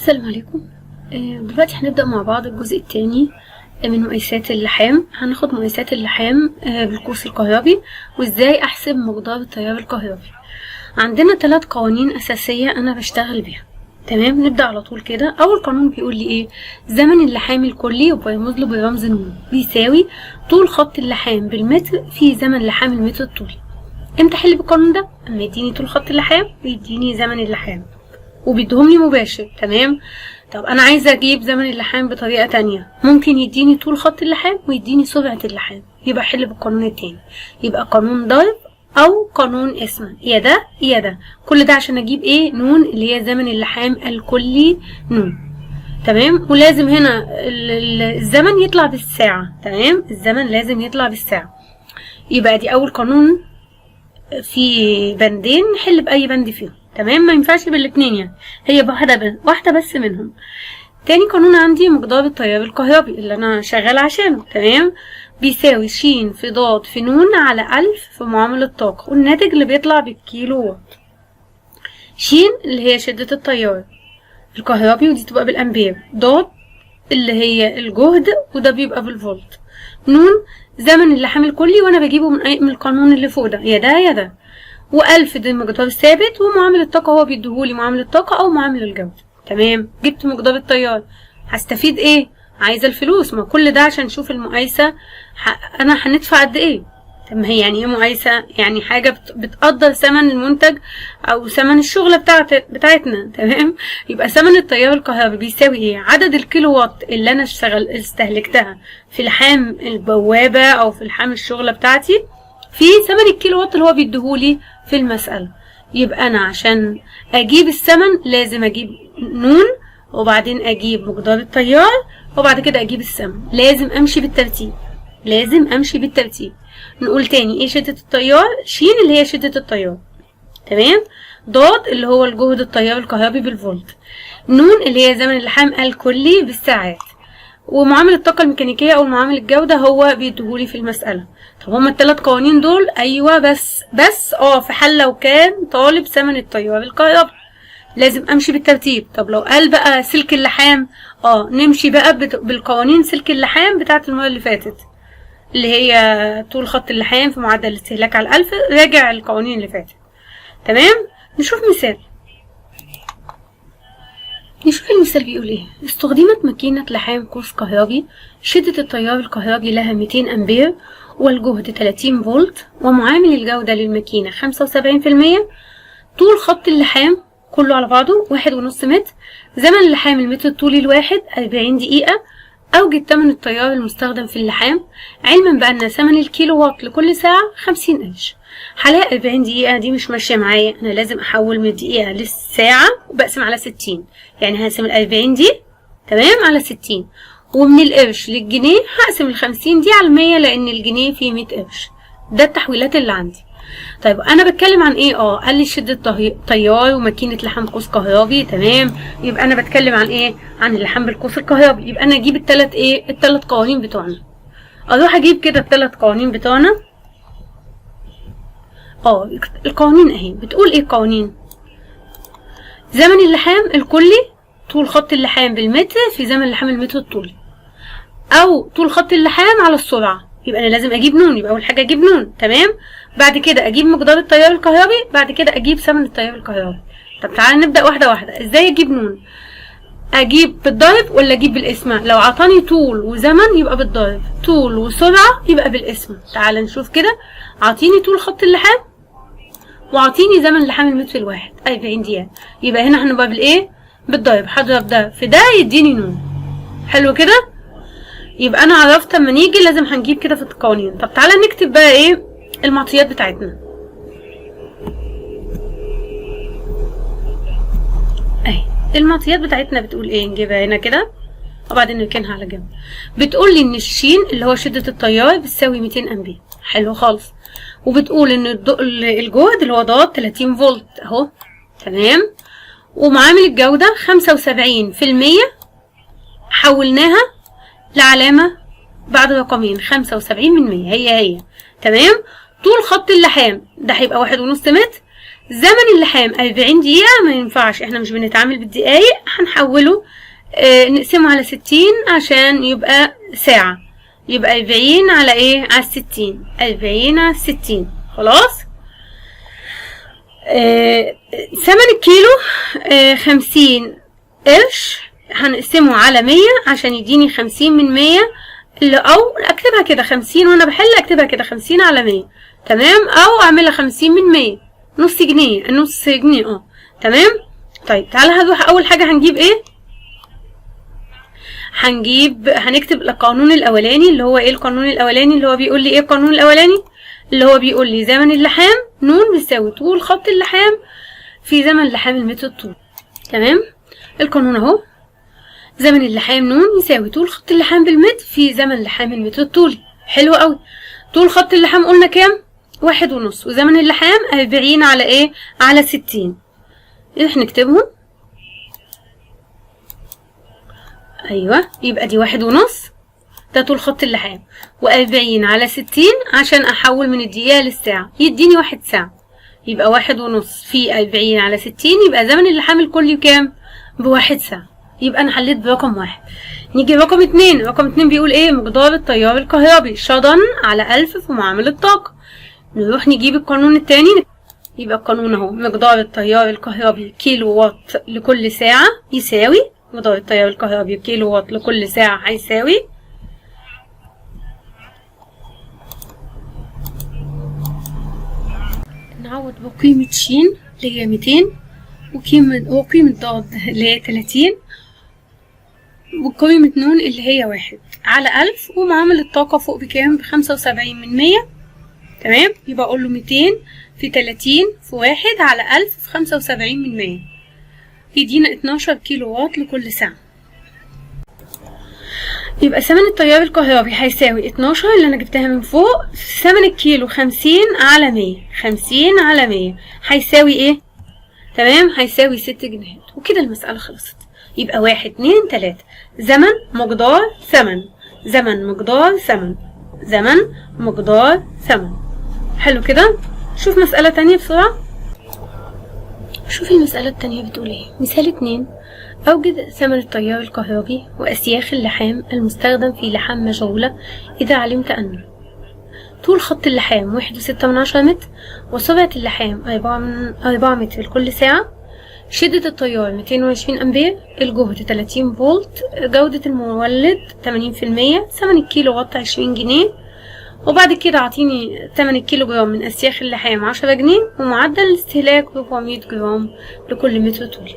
السلام عليكم. دلوقتي هنبدأ مع بعض الجزء الثاني من مقايسات اللحام. هناخد مقايسات اللحام بالقوس الكهربي وازاي احسب مقدار التيار الكهربي. عندنا 3 قوانين اساسية انا بشتغل بيها. تمام، نبدأ على طول كده. اول قانون بيقول لي ايه؟ زمن اللحام الكلي وبيرمز له برمز ن بيساوي طول خط اللحام بالمتر في زمن لحام المتر الطولي. امتى احل بالقانون ده؟ اما يديني طول خط اللحام ويديني زمن اللحام وبيديهم لي مباشر. تمام. طب انا عايزه اجيب زمن اللحام بطريقه تانية، ممكن يديني طول خط اللحام ويديني سرعه اللحام، يبقى احل بالقانون التاني، يبقى قانون ضرب او قانون اسمه يا ده يا ده. كل ده عشان اجيب ايه؟ نون، اللي هي زمن اللحام الكلي نون. تمام. ولازم هنا الزمن يطلع بالساعه. تمام، الزمن لازم يطلع بالساعه. يبقى دي اول قانون، في بندين نحل باي بند فيهم. تمام، ما ينفعش بالاتنين، يعني هي واحده بس منهم. تاني قانون عندي مقدار التيار الكهربي اللي انا شغال عشانه. تمام، بيساوي ش في ض في ن على 1000 في معامل الطاقه، والناتج اللي بيطلع بالكيلو وات. ش اللي هي شده التيار الكهربي ودي تبقى بالامبير، ض اللي هي الجهد وده بيبقى بالفولت، ن زمن اللحام الكلي وانا بجيبه من القانون اللي فوق ده، يا ده يا ده، و1000 ده المقدار الثابت، ومعامل الطاقة هو بيديهولي معامل الطاقة أو معامل الجودة. تمام، جبت مقدار التيار. هستفيد ايه؟ عايزة الفلوس. ما كل ده عشان نشوف المقايسة أنا هندفع قد ايه. طب ما هي يعني ايه مقايسة؟ يعني حاجة بتقدر ثمن المنتج أو ثمن الشغلة بتاعتنا. تمام، يبقى ثمن التيار الكهربي بيساوي ايه؟ عدد الكيلو وات اللي أنا استهلكتها في لحام البوابة أو في لحام الشغلة بتاعتي في ثمن الكيلو وات اللي هو بيديهولي في المسألة. يبقى أنا عشان أجيب الثمن لازم أجيب نون، وبعدين أجيب مقدار التيار، وبعد كده أجيب الثمن. لازم أمشي بالترتيب. نقول تاني ايه شدة التيار؟ ش اللي هي شدة التيار. تمام، ض اللي هو الجهد التيار الكهربي بالفولت، ن اللي هي زمن اللحام الكلي بالساعات، ومعامل الطاقة الميكانيكية أو معامل الجودة هو بيديهولي في المسألة. طب هما ال3 قوانين دول؟ أيوة، بس في حل لو كان طالب ثمن التيار الكهربي لازم أمشي بالترتيب. طب لو قال بقى سلك اللحام، نمشي بقى بالقوانين سلك اللحام بتاعت المرة اللي فاتت، اللي هي طول خط اللحام في معدل الاستهلاك على 1000. راجع القوانين اللي فاتت. تمام، نشوف مثال. نشوف المثال بيقول ايه. استخدمت ماكينة لحام قوس كهربي، شدة التيار الكهربي لها 200 أمبير والجهد 30 فولت، ومعامل الجودة للماكينة 75%. طول خط اللحام كله على بعضه 1.5 متر. زمن اللحام المتر الطولي الواحد 40 دقيقة. أوجد ثمن التيار المستخدم في اللحام، علما بأن ثمن الكيلو وات لكل ساعة 50 قرش. هلاقي 40 دقيقة دي مش ماشية معايا، أنا لازم أحول من الدقيقة للساعة وبقسم على 60، يعني هقسم 40 دي تمام على 60، ومن القرش للجنيه هقسم 50 دي على 100 لأن الجنيه فيه 100 قرش. ده التحويلات اللي عندي. طيب انا بتكلم عن ايه؟ قال لي شدة تيار وماكينة لحام قوس كهربي. تمام، يبقى انا بتكلم عن ايه؟ عن اللحام بالقوس الكهربي. يبقى انا اجيب الثلاث قوانين بتوعنا. اروح اجيب كده ال3 قوانين بتوعنا. القوانين اهي. بتقول ايه القوانين؟ زمن اللحام الكلي طول خط اللحام بالمتر في زمن اللحام المتر الطولي، او طول خط اللحام على السرعة. يبقى انا لازم اجيب نون. يبقى اول حاجه اجيب نون. تمام، بعد كده اجيب مقدار التيار الكهربي، بعد كده اجيب ثمن التيار الكهربي. طب تعالى نبدا واحده واحده. ازاي اجيب نون؟ اجيب بالضرب ولا اجيب بالقسمه؟ لو عطاني طول وزمن يبقى بالضرب، طول وسرعه يبقى بالقسمه. تعالى نشوف كده. عاطيني طول خط اللحام وعاطيني زمن اللحام المتر الواحد 40 دقيقه، يبقى هنا هنبقى بالايه؟ بالضرب. هضرب ده في ده يديني نون. حلو كده، يبقى انا عرفت اما نيجي لازم هنجيب كده في القوانين. طب تعالى نكتب بقى ايه المعطيات بتاعتنا. اهي المعطيات بتاعتنا بتقول ايه. نجيبها هنا كده وبعدين نركنها على جنب. بتقول لي ان الشين اللي هو شدة التيار بتساوي 200 امبير. حلو خالص. وبتقول ان الجهد اللي هو ضغط 30 فولت اهو. تمام، ومعامل الجودة 75%. حولناها لعلامة بعد رقمين 75 من 100 هي. تمام، طول خط اللحام ده هيبقى 1.5 متر. زمن اللحام 40 دقيقة، ما ينفعش، احنا مش بنتعامل بالدقايق، هنحوله نقسمه على 60 عشان يبقى ساعة، يبقى 40 على ايه؟ على 60. 40 على 60. خلاص. ثمن الكيلو 50 قرش، هنقسمه على 100 عشان يديني 50 من 100، او اكتبها كده 50 وانا بحل، اكتبها كده 50 على 100. تمام. او اعملها 50 من 100، نص جنيه. نص جنيه. تمام. طيب تعالى هنروح اول حاجة هنجيب ايه؟ هنكتب القانون الاولاني اللي هو ايه؟ القانون الاولاني اللي هو بيقول لي ايه؟ القانون الاولاني اللي هو بيقول لي زمن اللحام ن بيساوي طول خط اللحام في زمن لحام المتر الطول. تمام. القانون اهو، زمن اللحام ن يساوي طول خط اللحام بالمتر في زمن لحام المتر الطولي. حلو قوي. طول خط اللحام قلنا كام؟ 1.5، وزمن اللحام 40 على ايه؟ على 60. احنا نكتبهم. ايوه، يبقى دي 1.5، ده طول خط اللحام، و40 على 60 عشان احول من الدقيقة للساعة يديني 1 ساعة. يبقى 1.5 في 40 على 60، يبقى زمن اللحام الكلي كام؟ ب1 ساعة. يبقى انا حليت برقم 1. نيجي رقم 2. رقم 2 بيقول ايه؟ مقدار التيار الكهربي شضن على 1000 في معامل الطاقة. نروح نجيب القانون التاني. يبقى القانون اهو، مقدار التيار الكهربي كيلو وات لكل ساعة يساوي، مقدار التيار الكهربي كيلو وات لكل ساعة هيساوي نعوض بقيمة ش اللي هي 200، وقيمة ض اللي هي 30، وقيمة ن اللي هي 1 على 1000، ومعامل الطاقة فوق بكام؟ ب75 من 100. تمام. يبقى اقول له 200 في 30 في 1 على 1000 في 75 من 100 يدينا 12 كيلو وات لكل ساعة. يبقى ثمن التيار الكهربي هيساوي 12 اللي انا جبتها من فوق، ثمن الكيلو 50 على 100. 50 على 100 هيساوي ايه؟ تمام، هيساوي 6 جنيهات. وكده المسألة خلصت. يبقى 1 2 3 زمن مقدار ثمن، زمن مقدار ثمن، زمن مقدار ثمن. حلو كده. شوف مسألة تانية بسرعة. شوف المسألة التانية بتقول ايه. مثال 2. أوجد ثمن التيار الكهربي وأسياخ اللحام المستخدم في لحام مشغولة إذا علمت أن طول خط اللحام 1.6 متر، وسرعة اللحام 4 متر لكل ساعة، شدة التيار 220 أمبير، الجهد 30 فولت، جودة المولد 80%، ثمن الكيلو وات 20 جنيه، وبعد كده اعطيني ثمن الكيلو جرام من أسياخ اللحام 10 جنيه، ومعدل الاستهلاك 400 جرام لكل متر طولي.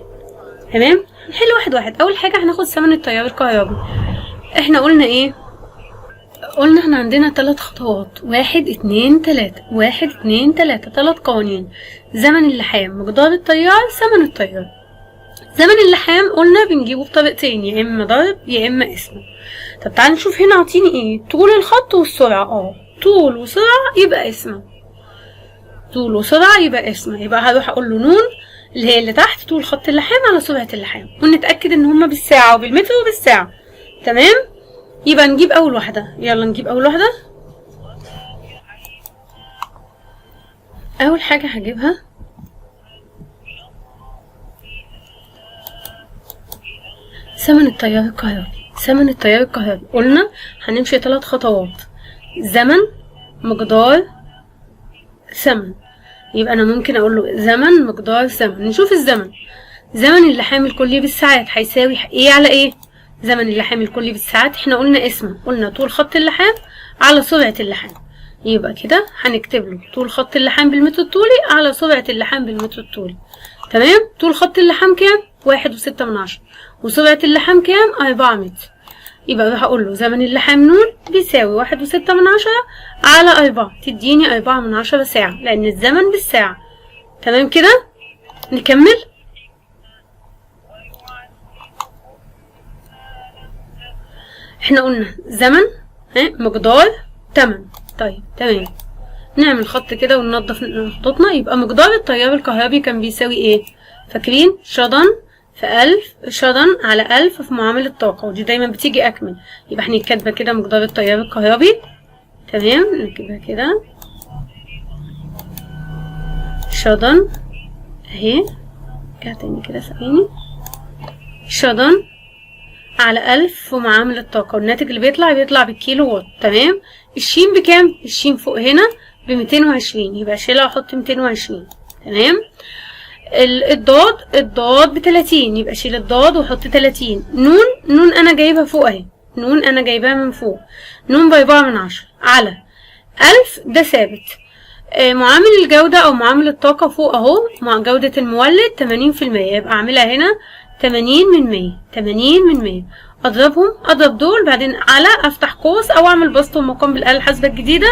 تمام. نحل واحد واحد. أول حاجة هناخد ثمن التيار الكهربي. احنا قلنا ايه؟ قلنا احنا عندنا 3 خطوات، 1 2 3 1 2 3 3 قوانين. زمن اللحام، مقدار التيار، ثمن التيار. زمن اللحام قلنا بنجيبه بطريقتين، يا اما ضرب يا اما اسمه. طب تعالى نشوف هنا عاطيني ايه؟ طول الخط والسرعة. طول وسرعة يبقى اسمه، طول وسرعة يبقى اسمه. يبقى هروح اقول له نون اللي هي اللي تحت طول خط اللحام على سرعة اللحام، ونتأكد ان هما بالساعة وبالمتر وبالساعة. تمام. يبقى نجيب اول واحدة. يلا نجيب اول واحدة. اول حاجة هجيبها ثمن التيار الكهربي. ثمن التيار الكهربي قلنا هنمشي 3 خطوات، زمن مقدار ثمن. يبقى انا ممكن اقول له زمن مقدار ثمن. نشوف الزمن. زمن اللحام الكلي بالساعات هيساوي ايه على ايه؟ زمن اللحام الكلي بالساعات احنا قلنا اسمه، قلنا طول خط اللحام على سرعة اللحام. يبقى كده هنكتب له طول خط اللحام بالمتر الطولي على سرعة اللحام بالمتر الطولي. تمام. طول خط اللحام كام؟ 1.6، وسرعة اللحام كام؟ 4 متر. يبقى راح اقول له زمن اللحام نون بيساوي 1.6 على 4، تديني 4 ساعة، لان الزمن بالساعة. تمام كده. نكمل. احنا قلنا زمن مقدار ثمن. طيب تمام. نعمل خط كده وننضف خطوطنا. يبقى مقدار التيار الكهربي كان بيساوي ايه؟ فاكرين؟ شضن في 1000، شضن على 1000 في معامل الطاقة، ودي دايما بتيجي أكمل. يبقى احنا كاتبة كده مقدار التيار الكهربي. تمام. نكتبها كده شضن اهي ارجع تاني كده ثواني. شدن على 1000 ومعامل الطاقة، والناتج اللي بيطلع بالكيلو وات. تمام. الشين بكام؟ الشين فوق هنا ب220، يبقى اشيلها واحط 220. تمام. الضاد ب30، يبقى اشيل الضاد واحط 30. نون انا جايبها فوق اهي، نون انا جايباها من فوق، نون ب4/10 على 1000 ده ثابت. معامل الجودة او معامل الطاقة فوق اهو، مع جودة المولد 80%، يبقى اعملها هنا 80/100. اضرب دول بعدين على افتح قوس او اعمل بسط ومقام بالاله الحاسبه الجديده،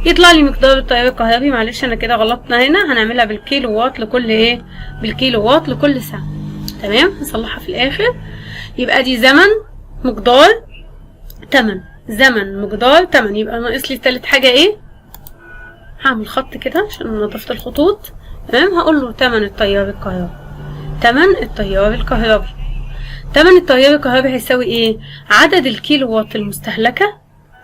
يطلع لي مقدار التيار الكهربي. معلش انا كده غلطنا هنا، هنعملها بالكيلو وات لكل ايه؟ بالكيلو وات لكل ساعه. تمام. هصلحها في الاخر. يبقى دي زمن مقدار تمن، زمن مقدار تمن. يبقى ناقص لي تالت حاجه ايه؟ هعمل خط كده عشان نضفت الخطوط. تمام. هقول له تمن التيار الكهربي. تمن التيار الكهربي. تمن التيار الكهربي هيساوي ايه؟ عدد الكيلو وات المستهلكة.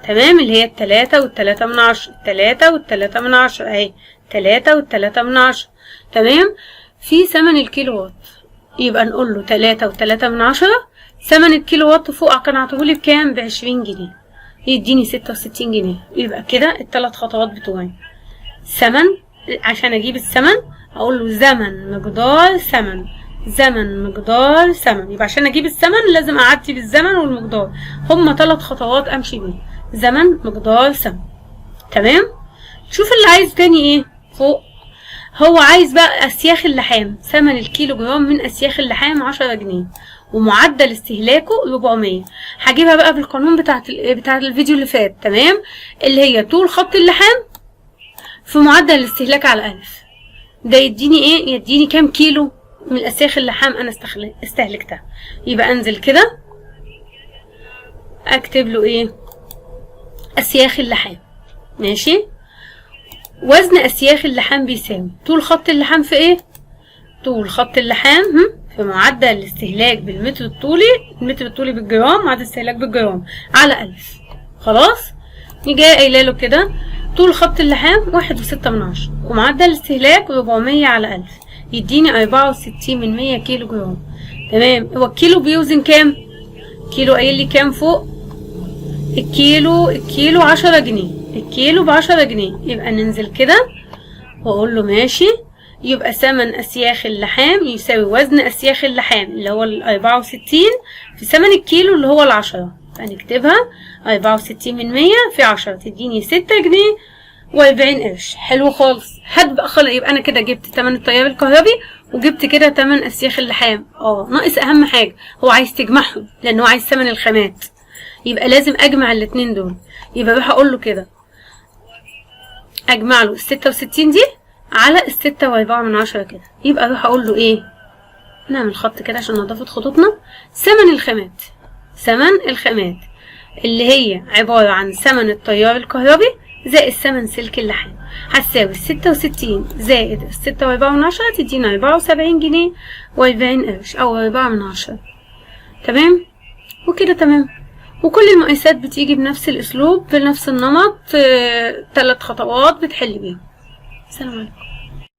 تمام. اللي هي 3.3 اهي 3.3. تمام. في ثمن الكيلو وات، يبقى نقول له 3.3. ثمن الكيلو وات فوق كان عطولي بكام؟ ب20 جنيه، يديني 66 جنيه. يبقى كده الثلاث خطوات بتوعي. ثمن، عشان اجيب الثمن اقول له زمن مقدار ثمن، زمن مقدار ثمن. يبقى عشان اجيب الثمن لازم اعدي بالزمن والمقدار، هما 3 خطوات امشي بيهم. زمن مقدار ثمن. تمام. شوف اللي عايز تاني ايه فوق. هو عايز بقى اسياخ اللحام. ثمن الكيلو جرام من اسياخ اللحام 10 جنيه، ومعدل استهلاكه 400. هجيبها بقى بالقانون بتاعت الفيديو اللي فات. تمام. اللي هي طول خط اللحام في معدل الاستهلاك على 1000. ده يديني ايه؟ يديني كام كيلو من الاسياخ اللحام انا استهلكتها. يبقى انزل كده اكتب له ايه؟ اسياخ اللحام. ماشي. وزن اسياخ اللحام بيساوي طول خط اللحام في ايه؟ طول خط اللحام في معدل الاستهلاك بالمتر الطولي، المتر الطولي بالجرام، معدل الاستهلاك بالجرام على 1000. خلاص. نيجي قايله له كده طول خط اللحام 1.6 ومعدل الاستهلاك 400 على 1000، يديني 64 كيلو جرام. تمام. هو الكيلو بيوزن كام؟ كيلو قايل لي كام فوق؟ الكيلو 10 جنيه، الكيلو ب10 جنيه. يبقى ننزل كده واقول له ماشي. يبقى ثمن اسياخ اللحام يساوي وزن اسياخ اللحام اللي هو 64 في ثمن الكيلو اللي هو 10. هنكتبها 64 في 10 تديني 6 جنيه و40 قرش. حلو خالص. يبقى انا كده جبت تمن التيار الكهربي وجبت كده تمن اسياخ اللحام. ناقص اهم حاجه، هو عايز تجمعهم لان هو عايز ثمن الخامات، يبقى لازم اجمع الاتنين دول. يبقى بقى هقول له كده اجمع له 66 دي على 6.4 كده. يبقى اروح اقول له ايه؟ نعمل خط كده عشان نضافه خطوطنا. ثمن الخامات، ثمن الخامات اللي هي عباره عن ثمن التيار الكهربي زائد ثمن سلك اللحام، هتساوي 66 زائد 6.4 تدينا 74 جنيه و40 قرش او 4. تمام. وكده تمام. وكل المقايسات بتيجي بنفس الاسلوب بنفس النمط، 3 خطوات بتحل بيهم. السلام عليكم.